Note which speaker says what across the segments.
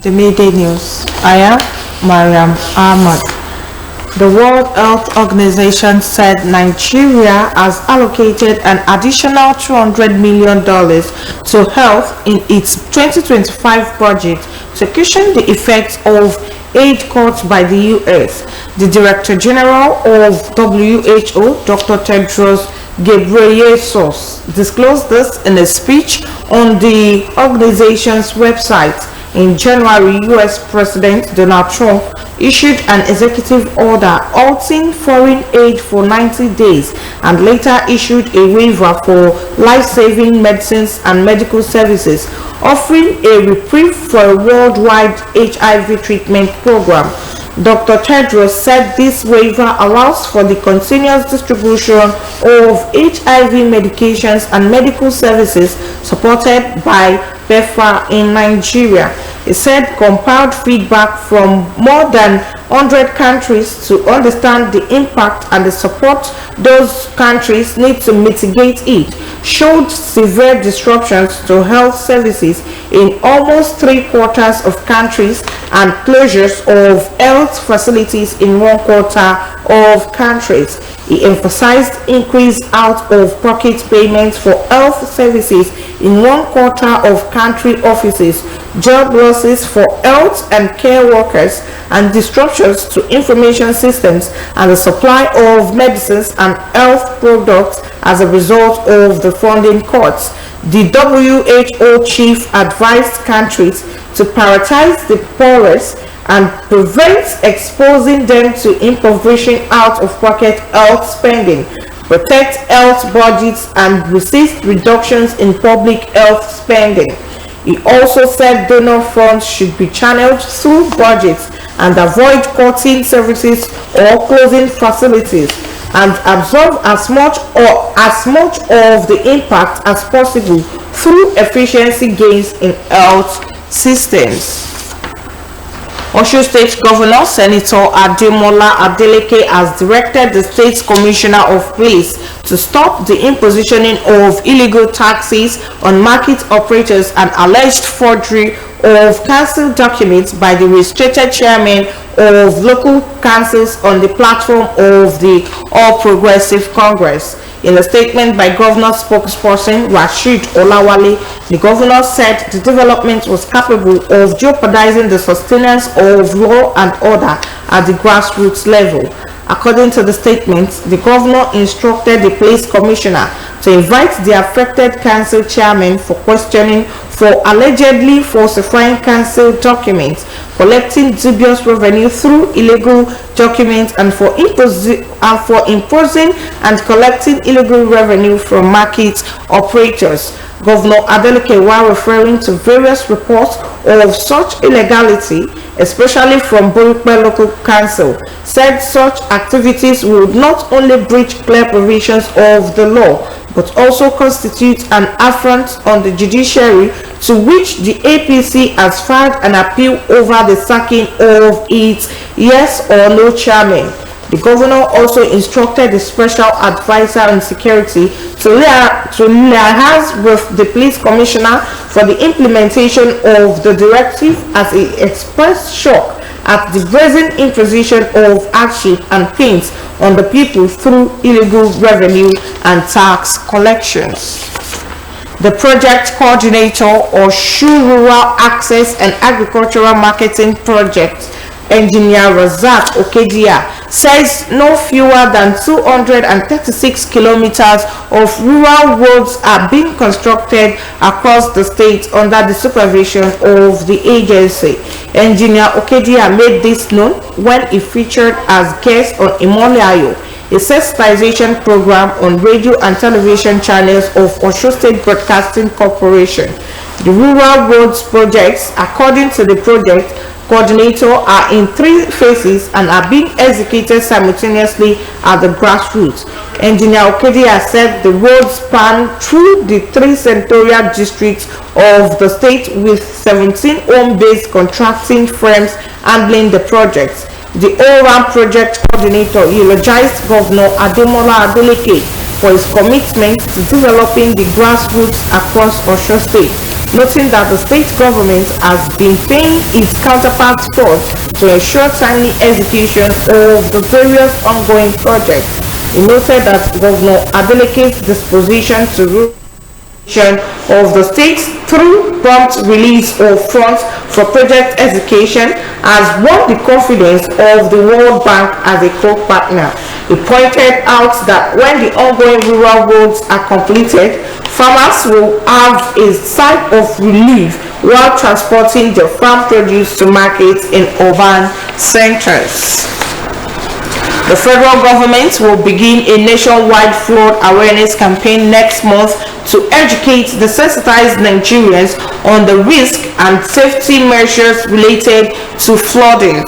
Speaker 1: The Midday News. I am Mariam Ahmad. The World Health Organization said Nigeria has allocated an additional $200 million to health in its 2025 budget to cushion the effects of aid cut by the U.S. The Director General of WHO, Dr. Tedros Ghebreyesus, disclosed this in a speech on the organization's website. In January, U.S. President Donald Trump issued an executive order halting foreign aid for 90 days and later issued a waiver for life-saving medicines and medical services, offering a reprieve for a worldwide HIV treatment program. Dr. Tedros said this waiver allows for the continuous distribution of HIV medications and medical services supported by PEPFAR in Nigeria. He said compiled feedback from more than 100 countries to understand the impact and the support those countries need to mitigate it showed severe disruptions to health services in almost 3/4 of countries and closures of health facilities in 1/4 of countries. He emphasized increased out-of-pocket payments for health services in 1/4 of country offices, job losses for health and care workers, and disruptions to information systems and the supply of medicines and health products as a result of the funding cuts. The WHO chief advised countries to prioritize the poorest and prevent exposing them to impoverishing out-of-pocket health spending, protect health budgets, and resist reductions in public health spending. He also said donor funds should be channeled through budgets and avoid cutting services or closing facilities, and absorb as much of the impact as possible through efficiency gains in health systems. Osun State Governor Senator Adeleke has directed the State Commissioner of Police to stop the imposition of illegal taxes on market operators and alleged forgery of council documents by the restricted chairman of local councils on the platform of the All Progressive Congress. In a statement by Governor spokesperson Rashid Olawale, the governor said the development was capable of jeopardizing the sustenance of law and order at the grassroots level. According to the statement, the governor instructed the police commissioner to invite the affected council chairman for questioning for allegedly falsifying council documents, collecting dubious revenue through illegal documents, and for imposing and collecting illegal revenue from market operators. Governor Adeleke, while referring to various reports of such illegality, especially from Borikpe Local Council, said such activities would not only breach clear provisions of the law, but also constitute an affront on the judiciary, to which the APC has filed an appeal over the sacking of its yes or no chairman. The governor also instructed the special advisor on security to liaise with the police commissioner for the implementation of the directive, as he expressed shock at the brazen imposition of hardship and pains on the people through illegal revenue and tax collections. The project coordinator Osun Rural Access and Agricultural Marketing Project, Engineer Razak Okedia, says no fewer than 236 kilometers of rural roads are being constructed across the state under the supervision of the agency. Engineer Okedia made this known when he featured as guest on Imoliayo, a sensitization program on radio and television channels of Osun State Broadcasting Corporation. The rural roads projects, according to the project coordinator, are in 3 phases and are being executed simultaneously at the grassroots. Engineer Okedia said the roads span through the 3 senatorial districts of the state, with 17 home-based contracting firms handling the projects. The all-round project coordinator eulogized Governor Adeleke for his commitment to developing the grassroots across Osun State. noting that the state government has been paying its counterparts first to ensure timely execution of the various ongoing projects. He noted that Governor Adeleke's disposition to rule of the state through prompt release of funds for project execution has won the confidence of the World Bank as a co-partner. He pointed out that when the ongoing rural roads are completed, farmers will have a sigh of relief while transporting their farm produce to markets in urban centers. The federal government will begin a nationwide flood awareness campaign next month to educate the sensitized Nigerians on the risk and safety measures related to flooding.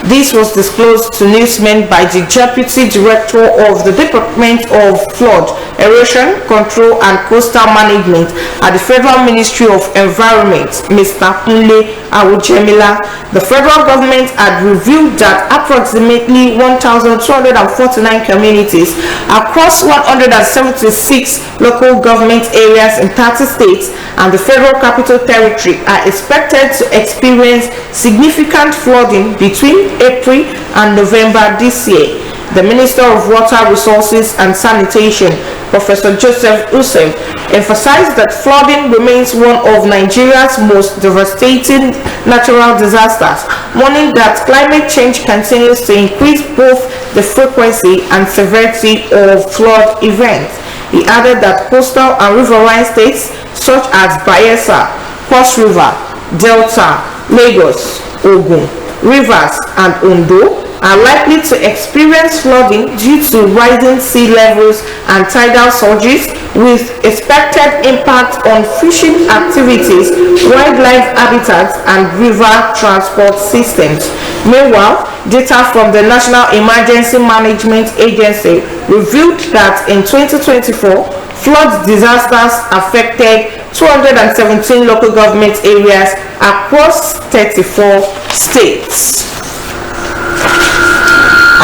Speaker 1: This was disclosed to newsmen by the Deputy Director of the Department of Flood, Erosion Control and Coastal Management at the Federal Ministry of Environment, Mr. Kunle Awujemila. The federal government had revealed that approximately 1,249 communities across 176 local government areas in 30 states and the Federal Capital Territory are expected to experience significant flooding between April and November this year. The Minister of Water Resources and Sanitation, Professor Joseph Osun, emphasized that flooding remains one of Nigeria's most devastating natural disasters, warning that climate change continues to increase both the frequency and severity of flood events. He added that coastal and riverine states such as Bayelsa, Cross River, Delta, Lagos, Ogun, Rivers, and Ondo are likely to experience flooding due to rising sea levels and tidal surges, with expected impact on fishing activities, wildlife habitats, and river transport systems. Meanwhile, data from the National Emergency Management Agency revealed that in 2024, flood disasters affected 217 local government areas across 34 states.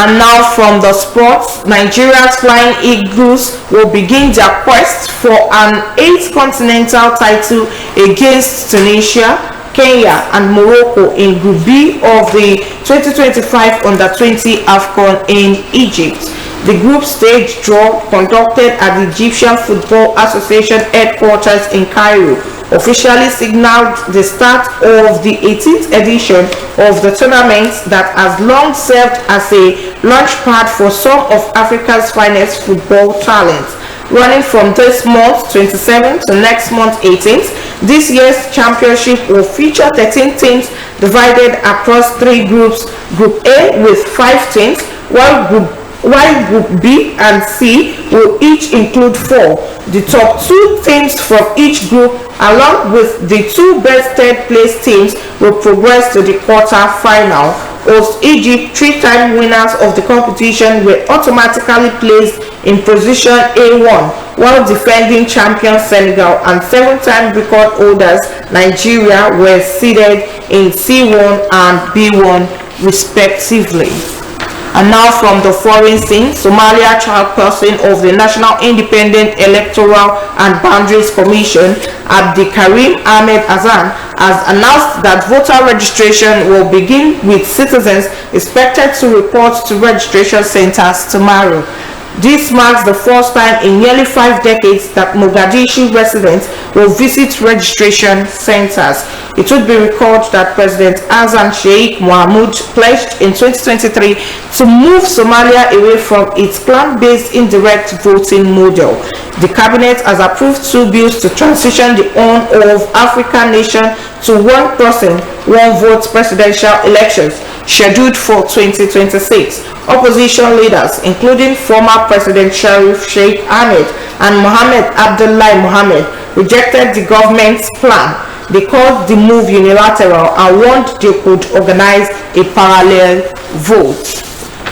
Speaker 1: And now from the sports, Nigeria's Flying Eagles will begin their quest for an 8th continental title against Tunisia, Kenya, and Morocco in Group B of the 2025 Under-20 AFCON in Egypt. The group stage draw, conducted at the Egyptian Football Association headquarters in Cairo, officially signaled the start of the 18th edition of the tournament that has long served as a launchpad for some of Africa's finest football talents. Running from this month 27th to next month 18th, this year's championship will feature 13 teams divided across 3 groups. Group A with 5 teams, while Group B and C will each include 4. The top 2 teams from each group, along with the 2 best third-place teams, will progress to the quarter-final. Host Egypt, 3-time winners of the competition, were automatically placed in position A1, while defending champion Senegal and 7-time record holders Nigeria were seated in C1 and B1 respectively. And now from the foreign scene, Somalia chairperson of the National Independent Electoral and Boundaries Commission, Abdikarim Ahmed Hassan, has announced that voter registration will begin, with citizens expected to report to registration centers tomorrow. This marks the first time in nearly 5 decades that Mogadishu residents will visit registration centers. It would be recalled that President Hassan Sheikh Mohamud pledged in 2023 to move Somalia away from its clan-based indirect voting model. The cabinet has approved 2 bills to transition the horn of African nation to one person, one vote presidential elections scheduled for 2026. Opposition leaders, including former President Sharif Sheikh Ahmed and Mohamed Abdullahi Mohamed, rejected the government's plan. They called the move unilateral and warned they could organize a parallel vote.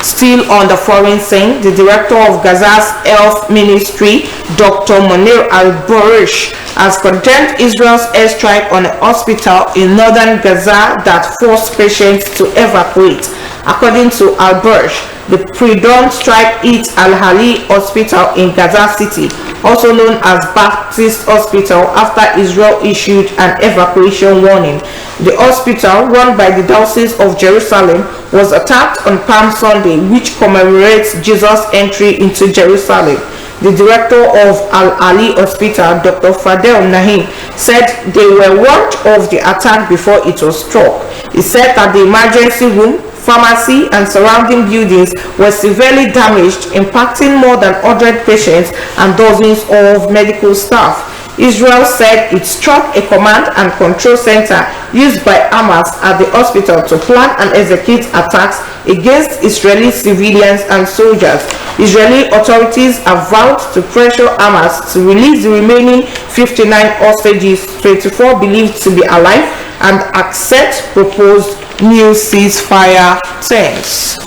Speaker 1: Still on the foreign scene, the director of Gaza's health ministry, Dr. Monir al-Barish, has condemned Israel's airstrike on a hospital in northern Gaza that forced patients to evacuate. According to Al-Burj, the pre-dawn strike hit Al-Hali Hospital in Gaza City, also known as Baptist Hospital, after Israel issued an evacuation warning. The hospital, run by the Diocese of Jerusalem, was attacked on Palm Sunday, which commemorates Jesus' entry into Jerusalem. The director of Al-Ali Hospital, Dr. Fadel Nahim, said they were warned of the attack before it was struck. He said that the emergency room, pharmacy, and surrounding buildings were severely damaged, impacting more than 100 patients and dozens of medical staff. Israel said it struck a command and control center used by Hamas at the hospital to plan and execute attacks against Israeli civilians and soldiers. Israeli authorities have vowed to pressure Hamas to release the remaining 59 hostages, 24 believed to be alive, and accept proposed new ceasefire terms.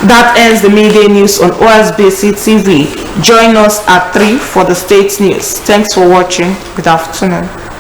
Speaker 1: That ends the midday news on OSBC TV. Join us at 3 for the state news. Thanks for watching. Good afternoon.